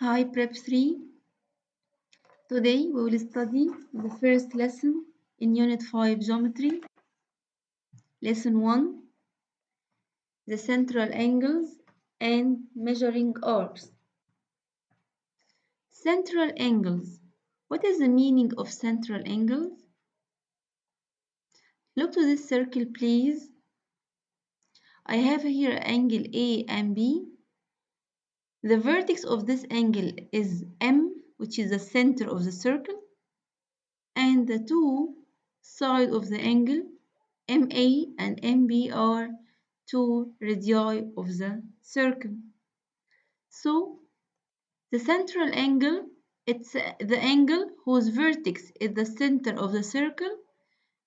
Hi Prep 3. Today we will study the first lesson in Unit 5 Geometry. Lesson 1, the central angles and measuring arcs. Central angles. What is the meaning of central angles? Look to this circle, please. I have here angle A and B. The vertex of this angle is M, which is the center of the circle, and the two sides of the angle MA and MB are two radii of the circle. So the central angle, it's the angle whose vertex is the center of the circle,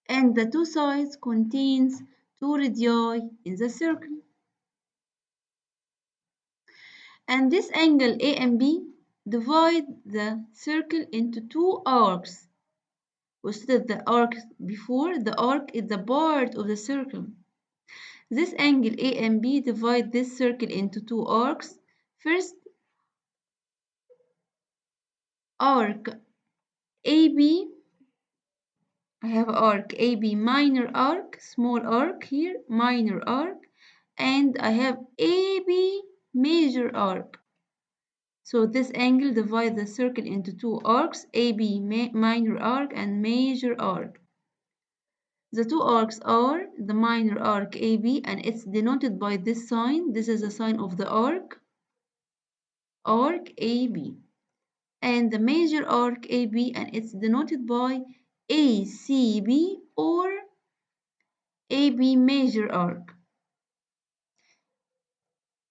and the two sides contains two radii in the circle. And this angle A and B divide the circle into two arcs. We studied the arc before. The arc is the part of the circle. This angle A and B divide this circle into two arcs. First, arc AB. I have arc AB, minor arc, small arc here, minor arc, and I have AB, major arc. So this angle divides the circle into two arcs, AB, minor arc, and major arc. The two arcs are the minor arc AB, and it's denoted by this sign. This is the sign of the arc AB. And the major arc AB, and it's denoted by ACB or AB major arc.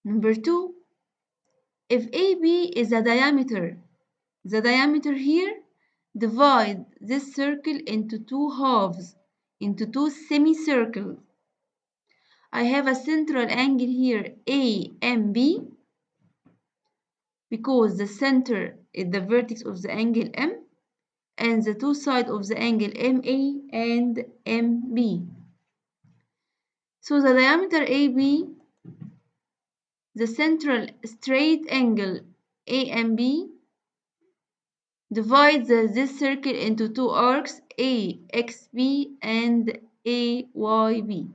Number 2, if AB is a diameter, the diameter here divide this circle into two halves, into two semicircles. I have a central angle here AMB because the center is the vertex of the angle M, and the two sides of the angle MA and MB. So the diameter AB, the central straight angle AMB, divides this circle into two arcs AXB and AYB.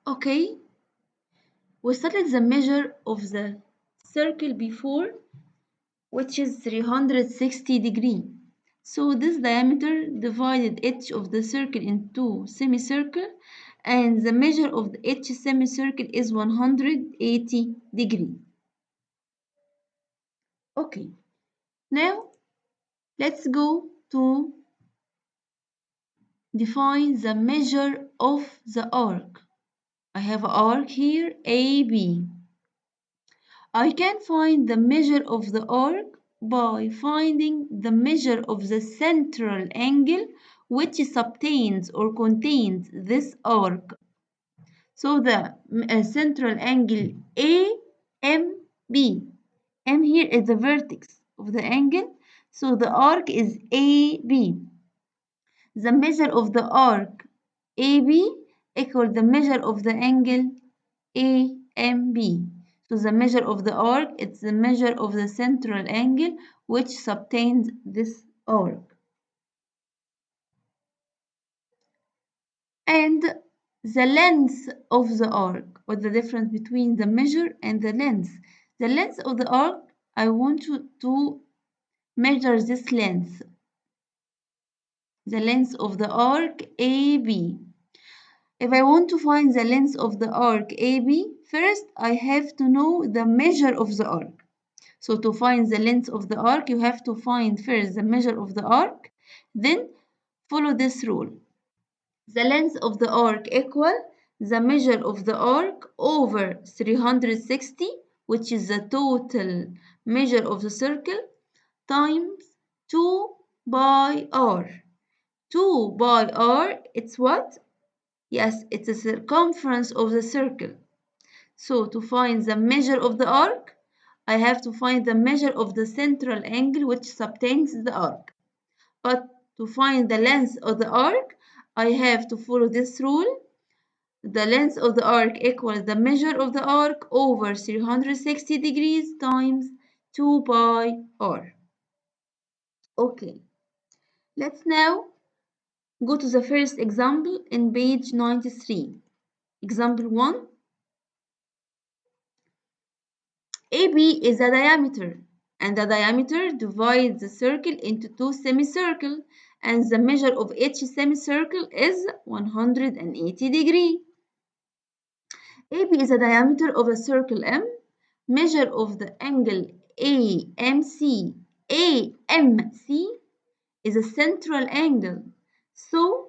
Okay, we studied the measure of the circle before, which is 360 degrees. So this diameter divided each of the circle into semicircle, and the measure of each semicircle is 180 degrees. Okay, now let's go to define the measure of the arc. I have an arc here, AB. I can find the measure of the arc by finding the measure of the central angle which subtends or contains this arc. So the central angle AMB. M here is the vertex of the angle, so the arc is AB. The measure of the arc AB equals the measure of the angle AMB. So the measure of the arc, it's the measure of the central angle which subtends this arc. And the length of the arc, what's the difference between the measure and the length? The length of the arc, I want you to measure this length. The length of the arc AB. If I want to find the length of the arc AB, first I have to know the measure of the arc. So to find the length of the arc, you have to find first the measure of the arc, then follow this rule. The length of the arc equal the measure of the arc over 360, which is the total measure of the circle, times 2 by r. 2 by r, it's what? Yes, it's the circumference of the circle. So to find the measure of the arc, I have to find the measure of the central angle which subtends the arc. But to find the length of the arc, I have to follow this rule. The length of the arc equals the measure of the arc over 360 degrees times 2 pi r. Okay, let's now go to the first example in page 93. Example 1. AB is a diameter, and the diameter divides the circle into two semicircles, and the measure of each semicircle is 180 degrees. AB is the diameter of a circle M. Measure of the angle AMC. AMC is a central angle. So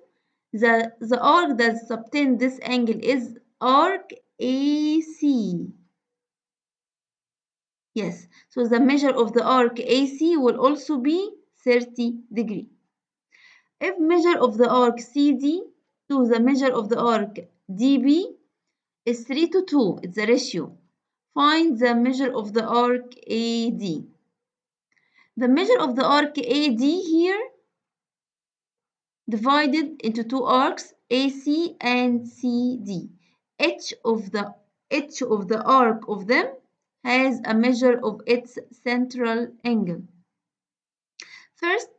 the arc that subtends this angle is arc AC. Yes, so the measure of the arc AC will also be 30 degrees. If measure of the arc CD to the measure of the arc DB is 3 to 2, it's a ratio. Find the measure of the arc AD. The measure of the arc AD here divided into two arcs AC and CD. Each of the arc of them has a measure of its central angle. First,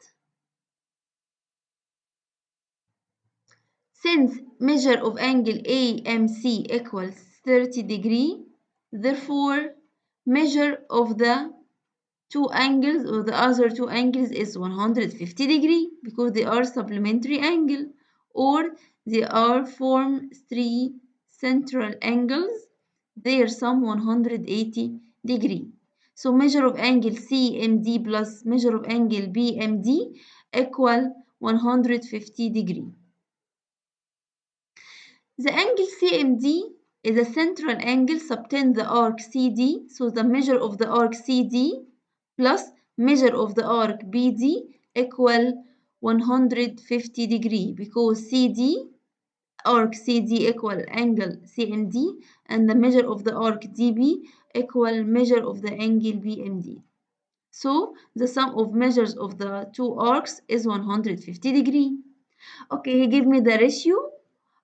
since measure of angle AMC equals 30 degree, therefore measure of the two angles or the other two angles is 150 degree because they are supplementary angle, or they are form three central angles, their sum 180 degree. So measure of angle CMD plus measure of angle BMD equal 150 degree. The angle CMD is a central angle subtend the arc CD, so the measure of the arc CD plus measure of the arc BD equal 150 degree because arc CD equal angle CMD and the measure of the arc DB equal measure of the angle BMD. So the sum of measures of the two arcs is 150 degree. Okay, he gave me the ratio.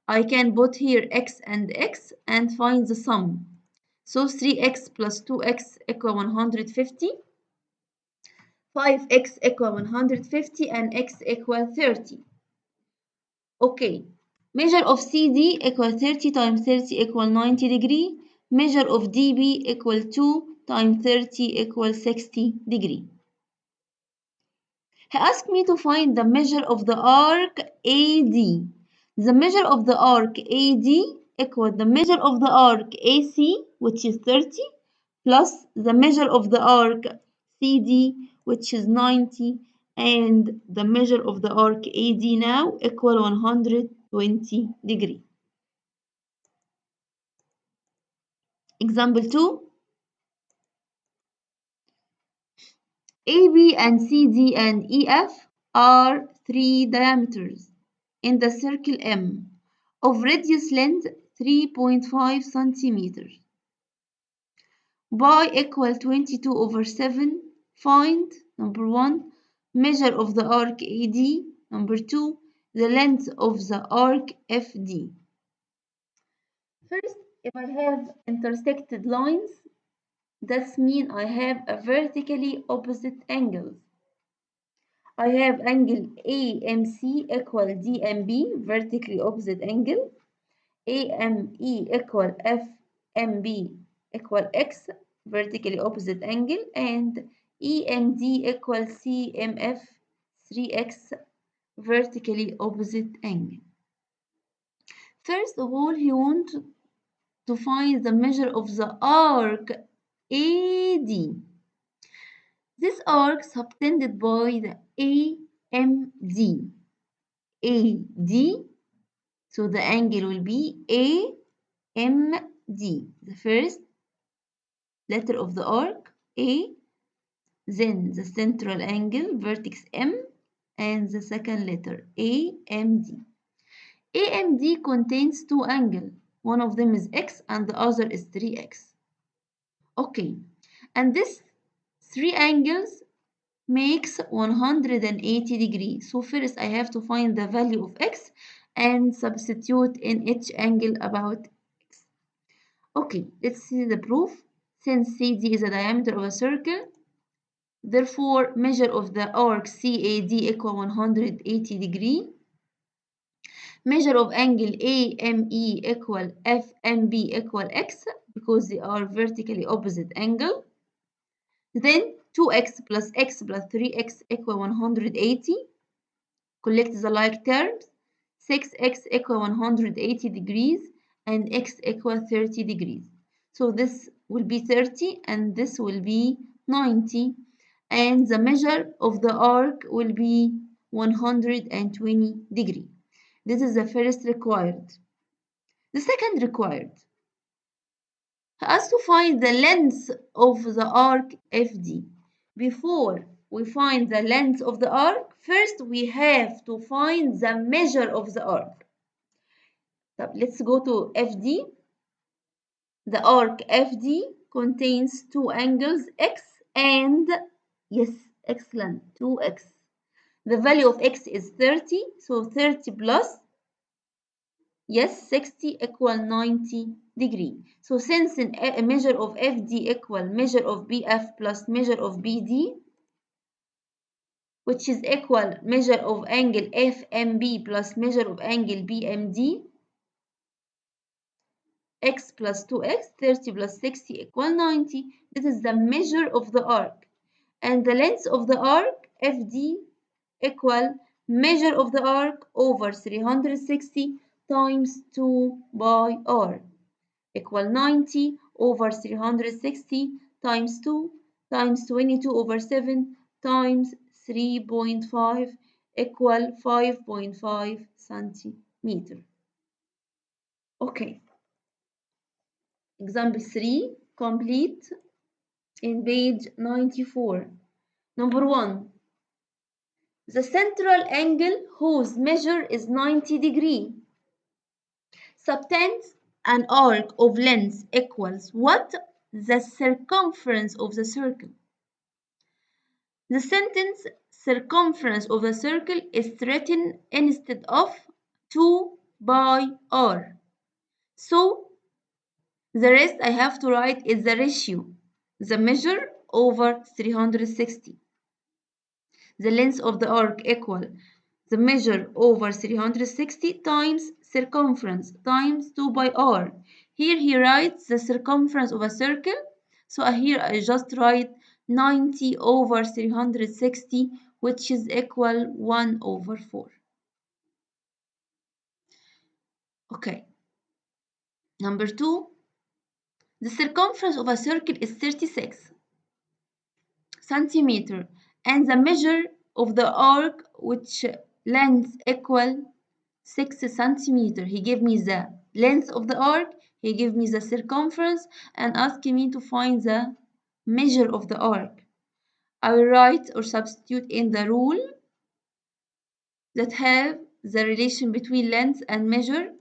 I can put here x and x and find the sum. So 3x plus 2x equal 150, 5x equal 150, and x equal 30. Okay, measure of CD equal 30 times 30 equal 90 degree. Measure of DB equal 2 times 30 equal 60 degree. He asked me to find the measure of the arc AD. The measure of the arc AD equal the measure of the arc AC, which is 30, plus the measure of the arc CD, which is 90, and the measure of the arc AD now equal 120 degree. Example 2. AB and CD and EF are three diameters in the circle M of radius length 3.5 centimeters. Pi equal 22 over 7. Find number 1 measure of the arc AD, number 2 the length of the arc FD. First, if I have intersected lines, that means I have a vertically opposite angles. I have angle AMC equal DMB, vertically opposite angle. AME equal FMB equal X, vertically opposite angle. And EMD equal CMF 3X, vertically opposite angle. First of all, he wants to find the measure of the arc AD. This arc subtended by the AMD. AD, so the angle will be AMD. The first letter of the arc, A, then the central angle, vertex M, and the second letter, AMD. AMD contains two angles. One of them is X and the other is 3X. Okay, and this three angles makes 180 degrees. So first I have to find the value of X and substitute in each angle about X. Okay, let's see the proof. Since CD is a diameter of a circle, Therefore, measure of the arc CAD equal 180 degree. Measure of angle AME equal FMB equal X because they are vertically opposite angle. Then 2x plus x plus 3x equal 180. Collect the like terms. 6x equal 180 degrees and x equal 30 degrees. So this will be 30 and this will be 90. And the measure of the arc will be 120 degrees. This is the first required. The second required has to find the length of the arc FD. Before we find the length of the arc, first we have to find the measure of the arc. So let's go to FD. The arc FD contains two angles x and, yes, excellent, 2x. The value of x is 30, so 30 plus, yes, 60 equal 90 degree. So since a measure of FD equal measure of BF plus measure of BD, which is equal measure of angle FMB plus measure of angle BMD, x plus 2x, 30 plus 60 equal 90. This is the measure of the arc. And the length of the arc, FD, equal measure of the arc over 360 times 2 by r, equal 90 over 360 times 2 times 22 over 7 times 3.5 equal 5.5 centimeter. Okay. Example 3, complete in page 94. Number 1. The central angle whose measure is 90 degree. Subtends an arc of length equals what? The circumference of the circle. The sentence circumference of the circle is written instead of 2 by r. So the rest I have to write is the ratio, the measure over 360. The length of the arc equal the measure over 360 times circumference times 2 by r. Here he writes the circumference of a circle. So here I just write 90 over 360, which is equal 1 over 4. Okay. Number 2. The circumference of a circle is 36 centimeter and the measure of the arc which length equal 6 centimeter. He gave me the length of the arc, he gave me the circumference and asked me to find the measure of the arc. I will write or substitute in the rule that have the relation between length and measure.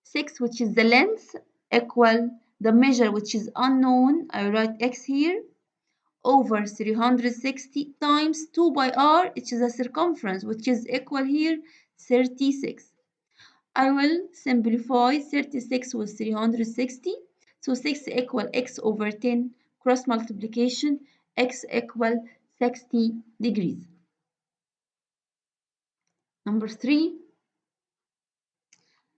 6, which is the length, equal the measure which is unknown, I write x here, over 360 times 2 by r, which is the circumference, which is equal here 36. I will simplify 36 with 360. So 6 equal x over 10, cross multiplication, x equal 60 degrees. Number 3.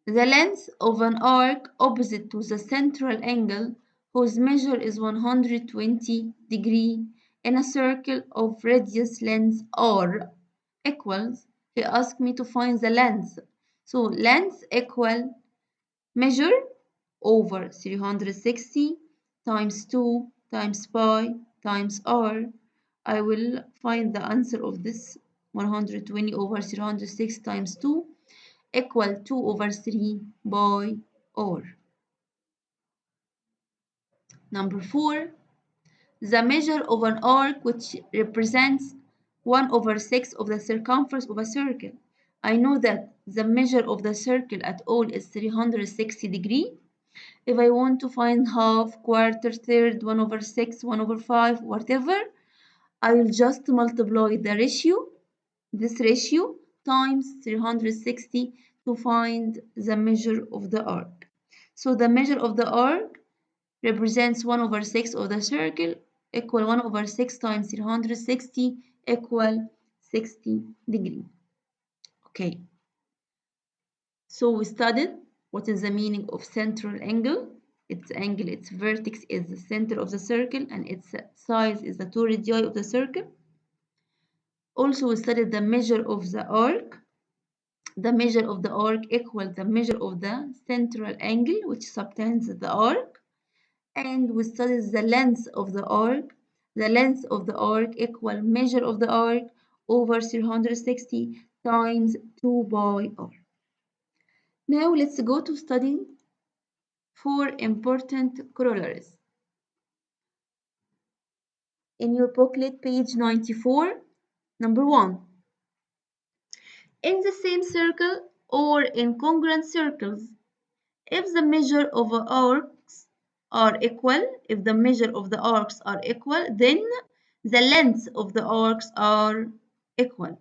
The length of an arc opposite to the central angle whose measure is 120 degree in a circle of radius length r equals, he asked me to find the length. So length equal measure over 360 times 2 times pi times r. I will find the answer of this 120 over 360 times 2 equal 2 over 3 by r. Number 4. The measure of an arc which represents 1 over 6 of the circumference of a circle. I know that the measure of the circle at all is 360 degree. If I want to find half, quarter, third, 1 over 6, 1 over 5, whatever, I will just multiply the ratio, this ratio, times 360 to find the measure of the arc. So the measure of the arc represents 1 over 6 of the circle. equal 1 over 6 times 360 equal 60 degree. Okay, so we studied what is the meaning of central angle. Its angle, its vertex is the center of the circle, and its size is the 2 radii of the circle. Also, we studied the measure of the arc. The measure of the arc equals the measure of the central angle, which subtends the arc. And we studied the length of the arc. The length of the arc equal measure of the arc over 360 times 2 pi r. Now let's go to study 4 important corollaries. In your booklet, page 94, number 1. In the same circle or in congruent circles, if the measure of the arcs are equal, if the measure of the arcs are equal, then the lengths of the arcs are equal,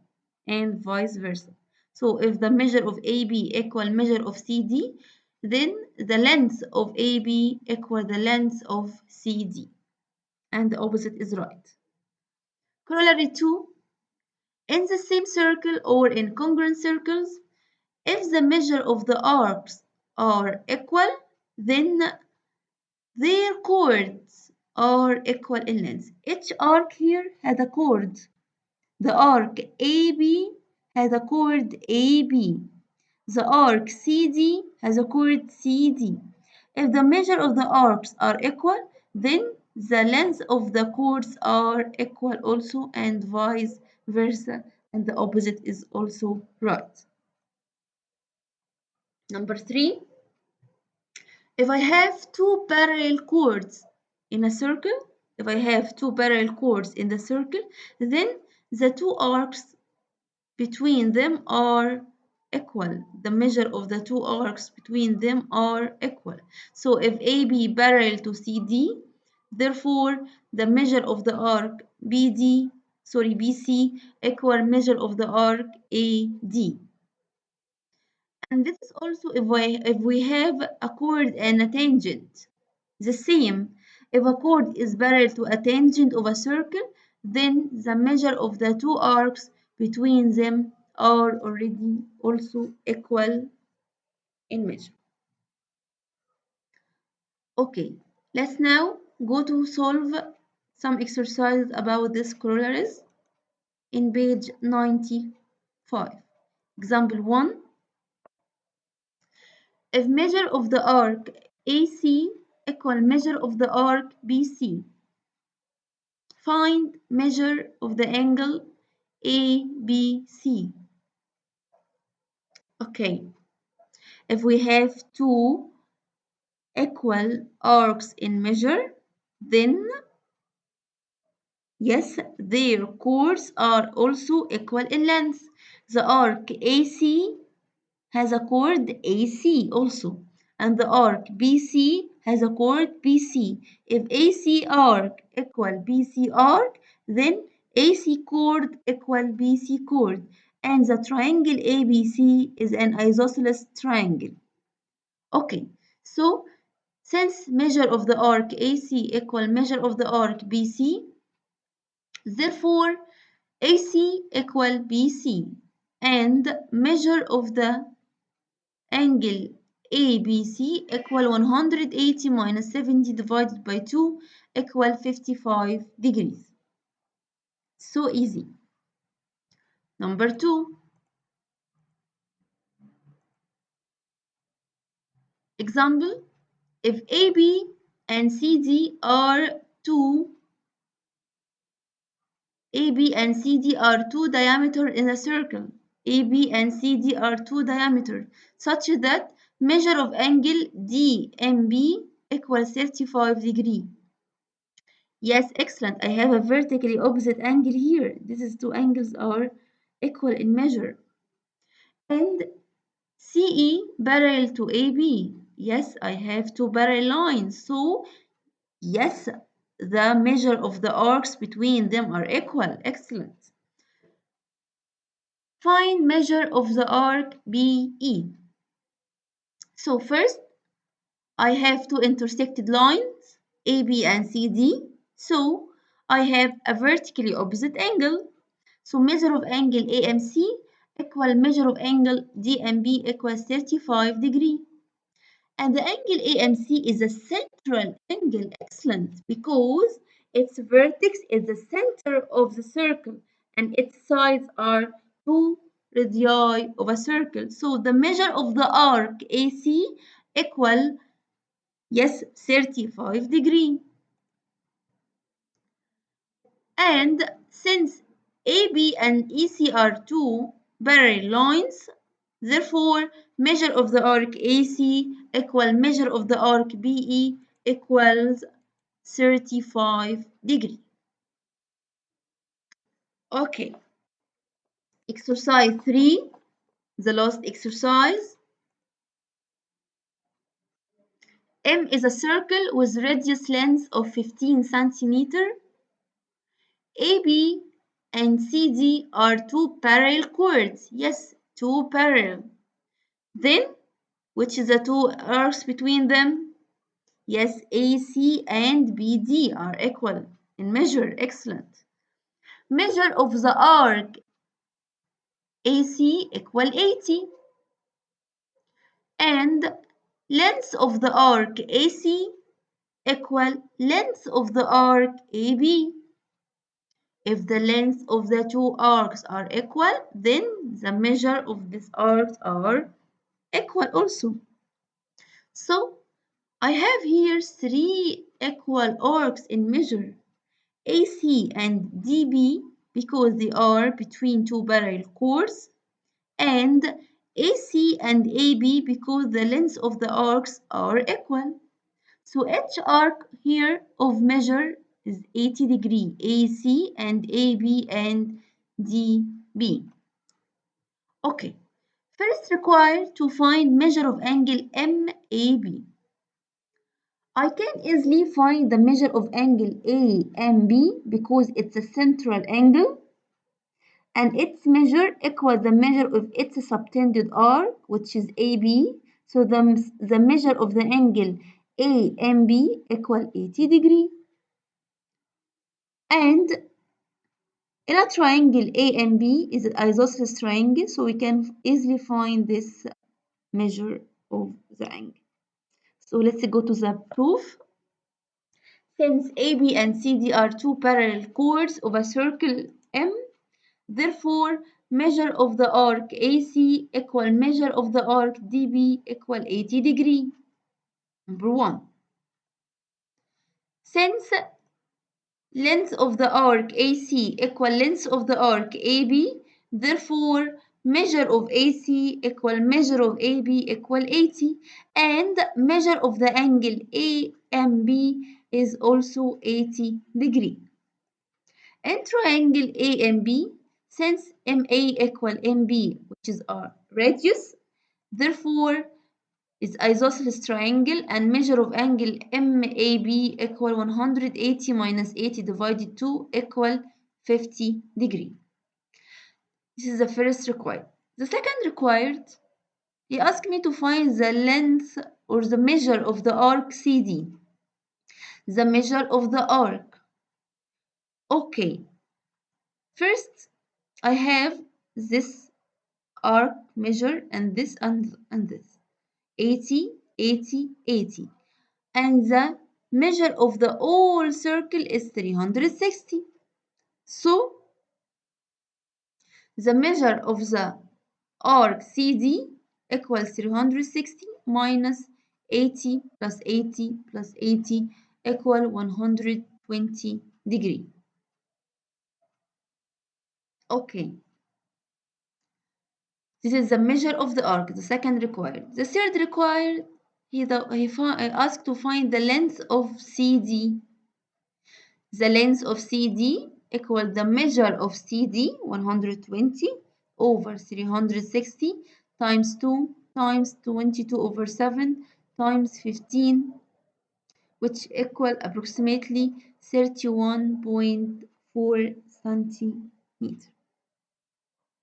and vice versa. So if the measure of AB equal measure of CD, then the length of AB equal the length of CD, and the opposite is right. Corollary 2. In the same circle or in congruent circles, if the measure of the arcs are equal, then their chords are equal in length. Each arc here has a chord. The arc AB has a chord AB. The arc CD has a chord CD. If the measure of the arcs are equal, then the length of the chords are equal also, and vice versa, and the opposite is also right. Number 3, if I have two parallel chords in a circle, if I have two parallel chords in the circle, then the two arcs between them are equal. The measure of the two arcs between them are equal. So if AB parallel to CD, therefore the measure of the arc BC equal measure of the arc AD. And this is also if we have a chord and a tangent. The same, if a chord is parallel to a tangent of a circle, then the measure of the two arcs between them are already also equal in measure. Okay, let's now go to solve some exercises about this corollaries in page 95. Example 1. If measure of the arc AC equal measure of the arc BC, find measure of the angle ABC. Okay, if we have two equal arcs in measure, then yes, their chords are also equal in length. The arc AC has a chord AC also, and the arc BC has a chord BC. If AC arc equal BC arc, then AC chord equal BC chord, and the triangle ABC is an isosceles triangle. Okay, so since measure of the arc AC equal measure of the arc BC, therefore AC equal BC, and measure of the angle ABC equal 180 minus 70 divided by 2 equal 55 degrees. So easy. Number 2. Example, if AB and CD are two diameter in a circle. AB and CD are two diameter, such that measure of angle DMB equals 35 degree. Yes, excellent. I have a vertically opposite angle here. These two angles are equal in measure. And CE parallel to AB. Yes, I have two parallel lines. So, yes, the measure of the arcs between them are equal. Excellent. Find measure of the arc BE. So first, I have two intersected lines, AB and CD. So I have a vertically opposite angle. So measure of angle AMC equal measure of angle DMB equals 35 degree. And the angle AMC is a central angle, excellent, because its vertex is the center of the circle and its sides are 2 radii of a circle. So the measure of the arc AC equal, yes, 35 degree. And since AB and EC are two parallel lines, therefore measure of the arc AC equal measure of the arc BE equals 35 degree. Okay, exercise 3, the last exercise. M is a circle with radius length of 15 centimeter. AB and CD are two parallel chords. Yes, two parallel. Then, which is the two arcs between them? Yes, AC and BD are equal in measure. Excellent. Measure of the arc AC equal 80. And length of the arc AC equal length of the arc AB. If the length of the two arcs are equal, then the measure of these arcs are equal also. So I have here three equal arcs in measure, AC and DB, because they are between two parallel chords, and AC and AB because the length of the arcs are equal. So each arc here of measure is 80 degree, AC and AB and DB. Okay, first required to find measure of angle MAB. I can easily find the measure of angle AMB because it's a central angle and its measure equals the measure of its subtended arc, which is AB. So the measure of the angle AMB equal 80 degree. And in a triangle AMB is an isosceles triangle, so we can easily find this measure of the angle. So let's go to the proof. Since AB and CD are two parallel chords of a circle M, therefore measure of the arc AC equal measure of the arc DB equal 80 degree. Number 1. Since length of the arc AC equal length of the arc AB, therefore measure of AC equal measure of AB equal 80, and measure of the angle AMB is also 80 degree. In triangle AMB, since MA equal MB, which is our radius, therefore is isosceles triangle, and measure of angle MAB equal 180 minus 80 divided 2 equal 50 degree. This is the first required. The second required, he asked me to find the length or the measure of the arc CD. The measure of the arc. Okay. First, I have this arc measure and this and this. 80, 80, 80. And the measure of the whole circle is 360. So the measure of the arc CD equals 360 minus 80 plus 80 plus 80 equal 120 degree. Okay. This is the measure of the arc, the second required. The third required, he asked to find the length of CD. The length of CD equals the measure of CD, 120, over 360 times 2 times 22 over 7 times 15, which equal approximately 31.4 centimeters.